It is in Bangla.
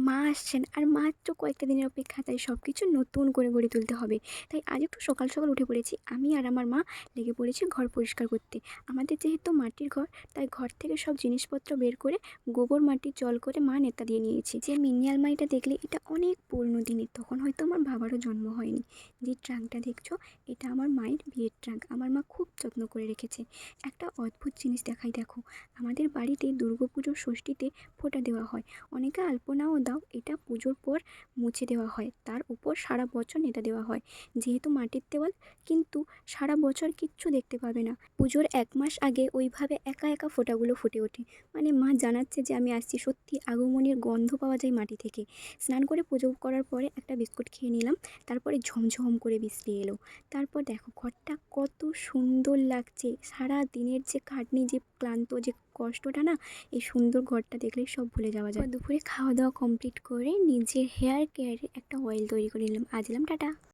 মা আসছেন আর মাত্র কয়েকটা দিনের অপেক্ষা, তাই সব কিছু নতুন করে গড়ে তুলতে হবে। তাই আজ একটু সকাল সকাল উঠে পড়েছি আমি আর আমার মা, লেগে পড়েছি ঘর পরিষ্কার করতে। আমাদের যেহেতু মাটির ঘর, তাই ঘর থেকে সব জিনিসপত্র বের করে গোবর মাটি জল করে মা নেতা দিয়ে নিয়েছি। যে মিনি আলমারিটা দেখলে, এটা অনেক পুরনো দিনের, তখন হয়তো আমার বাবারও জন্ম হয়নি। যে ট্রাঙ্কটা দেখছো, এটা আমার মায়ের বিয়ের ট্রাঙ্ক, আমার মা খুব যত্ন করে রেখেছে। একটা অদ্ভুত জিনিস দেখাই দেখো, আমাদের বাড়িতে দুর্গাপুজোর ষষ্ঠীতে ফোঁটা দেওয়া হয়। অনেকে আলপনাও দাও, এটা পুজোর পর মুছে দেওয়া হয়, তার উপর সারা বছর নেতা দেওয়া হয়। যেহেতু মাটির দেওয়াল, কিন্তু সারা বছর কিচ্ছু দেখতে পাবে না, পুজোর 1 মাস আগে ওইভাবে একা একা ফোঁটাগুলো ফুটে ওঠে। মানে মা জানাচ্ছে যে আমি আসছি, সত্যি আগমনের গন্ধ পাওয়া যায় মাটি থেকে। স্নান করে পুজো করার পরে একটা বিস্কুট খেয়ে নিলাম, তারপরে ঝমঝম করে বৃষ্টি এলো। তারপর দেখো ঘরটা কত সুন্দর লাগছে, সারা দিনের যে খাটনি, যে ক্লান্ত, যে কষ্টটা না, এই সুন্দর ঘরটা দেখলেই সব ভুলে যাওয়া যায়। দুপুরে খাওয়া দাওয়া কমপ্লিট করে নিজের হেয়ার কেয়ারে একটা অয়েল তৈরি করে নিলাম। আজ এলাম, টাটা।